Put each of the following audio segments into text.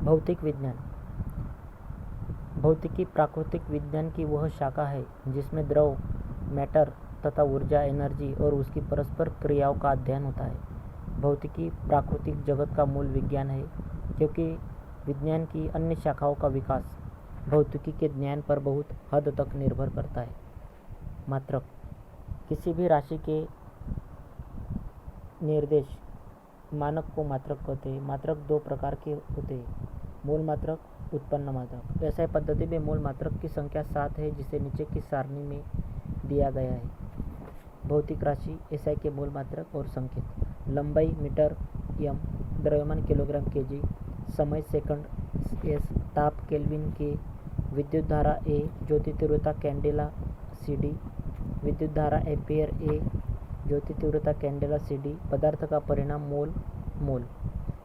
भौतिक विज्ञान। भौतिकी प्राकृतिक विज्ञान की वह शाखा है जिसमें द्रव, मैटर तथा ऊर्जा, एनर्जी और उसकी परस्पर क्रियाओं का अध्ययन होता है। भौतिकी प्राकृतिक जगत का मूल विज्ञान है, क्योंकि विज्ञान की अन्य शाखाओं का विकास भौतिकी के ज्ञान पर बहुत हद तक निर्भर करता है। मात्रक। किसी भी राशि के निर्देश मानक को मात्रक कहते हैं। मात्रक दो प्रकार के होते हैं, मूल मात्रक, उत्पन्न मात्रक। ऐसा पद्धति में मूल मात्रक की संख्या 7 है, जिसे नीचे की सारणी में दिया गया है। भौतिक राशि एसआई के मूल मात्रक और संकेत। लंबाई मीटर एम, द्रव्यमान किलोग्राम केजी, समय सेकंड एस, ताप केल्विन के, विद्युत धारा ए, ज्योति तीव्रता कैंडेला सीडी, विद्युत धारा एम्पियर ए, ज्योति तीव्रता कैंडेला सीडी, पदार्थ का परिमाण मोल।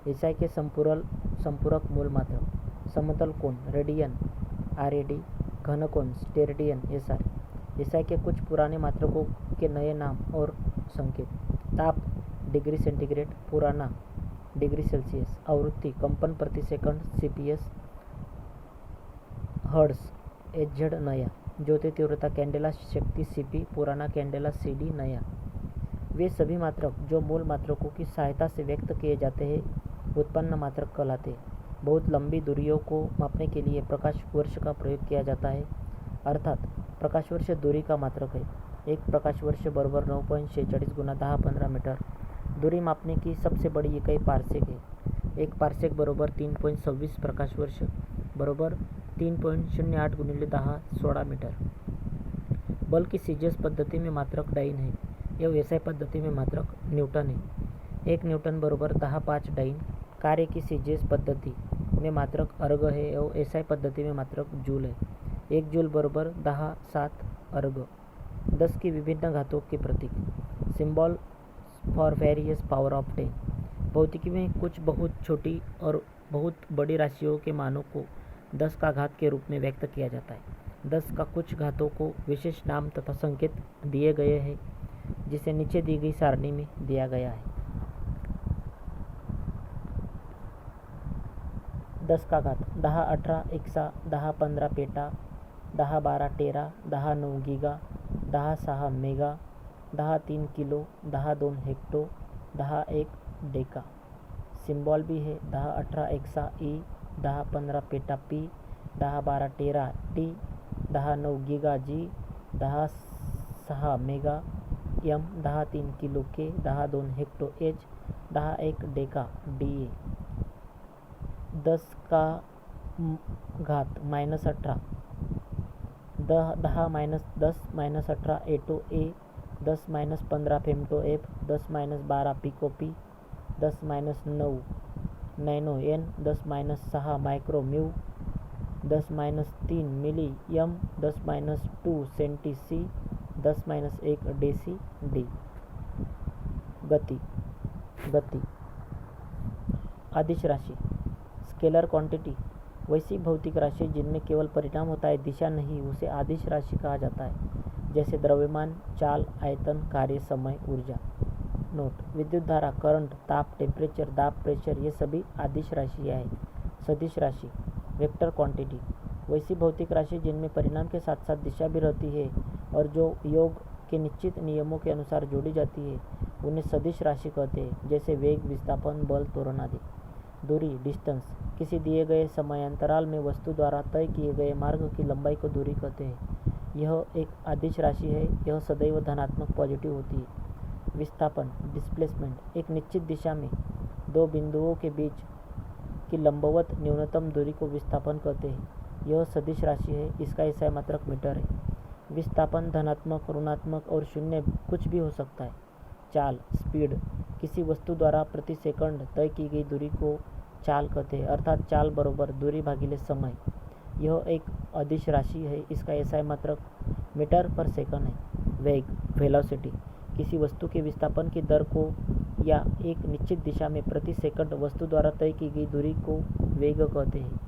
एसआई के संपूरक मूल मात्रक। समतल कोण रेडियन आरएडी, घन कोण स्टेरेडियन एसआर। एसआई के कुछ पुराने मात्रकों के नए नाम और संकेत। ताप डिग्री सेंटीग्रेड, पुराना डिग्री सेल्सियस। आवृत्ति कंपन प्रति सेकंड सीपीएस, हर्ट्ज एचजेड नया। ज्योति तीव्रता कैंडेला शक्ति सीपी, पुराना कैंडेला सीडी नया। वे सभी मात्रक जो मूल मात्रकों की सहायता से व्यक्त किए जाते हैं उत्पन्न मात्रक कहलाते हैं। बहुत लंबी दूरियों को मापने के लिए प्रकाश वर्ष का प्रयोग किया जाता है, अर्थात प्रकाश वर्ष दूरी का मात्रक है। एक प्रकाश वर्ष बराबर 9.46 × 10⁻15 मीटर। दूरी मापने की सबसे बड़ी इकाई पारसेक है। एक पारसेक बराबर 3.26 प्रकाश वर्ष बराबर 3.08 × 10⁻16 मीटर। बल की सीजीएस पद्धति में मात्रक डाइन है। यह एसआई पद्धति में मात्रक न्यूटन है। 1 न्यूटन बराबर 10⁵ डाइन। कार्य की सीजीएस पद्धति में मात्रक अर्ग है और एसआई पद्धति में मात्रक जूल है। 1 जूल बराबर 10⁷ अर्ग। 10 की विभिन्न घातों के प्रतीक। Symbol for various power of 10। भौतिकी में कुछ बहुत छोटी और बहुत बड़ी राशियों के मानों को 10 का घात के रूप में व्यक्त किया जाता है। 10 का कुछ घातों को विशेष नाम तथा संकेत दिए गए हैं, जिसे नीचे दी गई सारणी में दिया गया है। 10 का घात 10⁸ एक्सा, 10⁻15 पेटा, 10⁻12 टेरा, 10⁻9 giga, 10⁻6 mega, 10⁻3 kilo, 10⁻2 hecto, 10⁻1 Deka. Symbol भी है 10⁸ एक्सा ई, 10⁻15 पेटा पी, 10⁻12 टेरा टी, 10⁻9 गीगा जी, 10⁻6 मेगा एम, 10⁻3 किलो के, 10⁻2 hecto H, 10⁻1 Deka D A. 10 का घात -18, 10 - 10 - 18 एटो ए, 10 - 15 femto F, 10 - 12 pico P, 10 - 9 nano N, 10 - 6 micro mu, 10 - 3 मिली एम, 10 - 2 सेंटी सी, 10 - 1 डेसी डी। गति अदिश राशि scalar quantity. वैसी भौतिक राशि जिनमें केवल परिणाम होता है, दिशा नहीं, उसे अदिश राशि कहा जाता है, जैसे द्रव्यमान, चाल, आयतन, कार्य, समय, ऊर्जा। नोट: विद्युत धारा, करंट, ताप, टेम्परेचर, दाब, प्रेशर ये सभी अदिश राशियाँ हैं। सदिश राशि वेक्टर क्वांटिटी। वैसी भौतिक राशि जिनमें परिणाम के साथ साथ दिशा भी रहती है और जो योग के निश्चित नियमों के अनुसार जोड़ी जाती है, उन्हें सदिश राशि कहते हैं, जैसे वेग, विस्थापन, बल, त्वरण आदि। दूरी डिस्टेंस। किसी दिए गए समयांतराल में वस्तु द्वारा तय किए गए मार्ग की लंबाई को दूरी कहते हैं। यह एक अदिश राशि है। यह सदैव धनात्मक पॉजिटिव होती है। विस्थापन डिस्प्लेसमेंट। एक निश्चित दिशा में दो बिंदुओं के बीच की लंबवत न्यूनतम दूरी को विस्थापन कहते हैं। यह सदिश राशि है। इसका एसआई मात्रक मीटर है। विस्थापन धनात्मक, ऋणात्मक और शून्य कुछ भी हो सकता है। चाल स्पीड। किसी वस्तु द्वारा प्रति सेकंड तय की गई दूरी को चाल कहते हैं, अर्थात चाल बराबर दूरी भागिले समय। यह एक अदिश राशि है। इसका एसआई मात्रक मीटर पर सेकंड है। वेग वेलोसिटी। किसी वस्तु के विस्थापन की दर को या एक निश्चित दिशा में प्रति सेकंड वस्तु द्वारा तय की गई दूरी को वेग कहते हैं।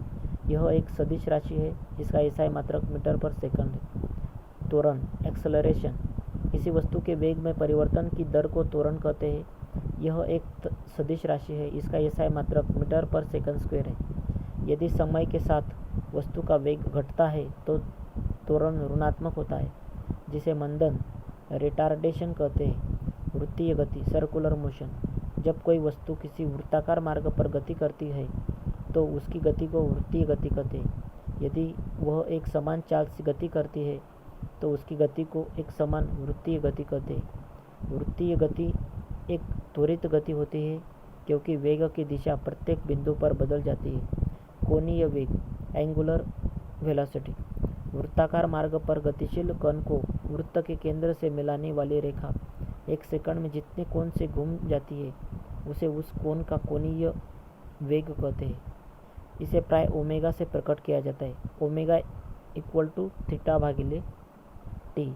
यह एक सदिश राशि है। इसका एसआई मात्रक मीटर पर सेकंड है। त्वरण एक्सेलरेशन। किसी वस्तु के वेग में परिवर्तन की दर को त्वरण कहते हैं। यह एक सदिश राशि है। इसका एसआई मात्रक मीटर पर सेकंड स्क्वायर है। यदि समय के साथ वस्तु का वेग घटता है तो त्वरण ऋणात्मक होता है, जिसे मंदन रिटार्डेशन कहते हैं। वृत्तीय गति सर्कुलर मोशन। जब कोई वस्तु किसी वृत्ताकार मार्ग पर गति करती है तो उसकी गति को वृत्तीय गति कहते हैं। यदि वह एक समान चाल से गति करती है तो उसकी गति को एक समान वृत्तीय गति कहते हैं। वृत्तीय गति एक त्वरित गति होती है क्योंकि वेग की दिशा प्रत्येक बिंदु पर बदल जाती है। कोणीय वेग एंगुलर वेलोसिटी। वृत्ताकार मार्ग पर गतिशील कण को वृत्त के केंद्र से मिलाने वाली रेखा एक सेकंड में जितने कोण से घूम जाती है उसे उस कोण का कोणीय वेग कहते हैं। इसे प्राय ओमेगा से प्रकट किया जाता है। ओमेगा इक्वल टू थीटा भागिले टी।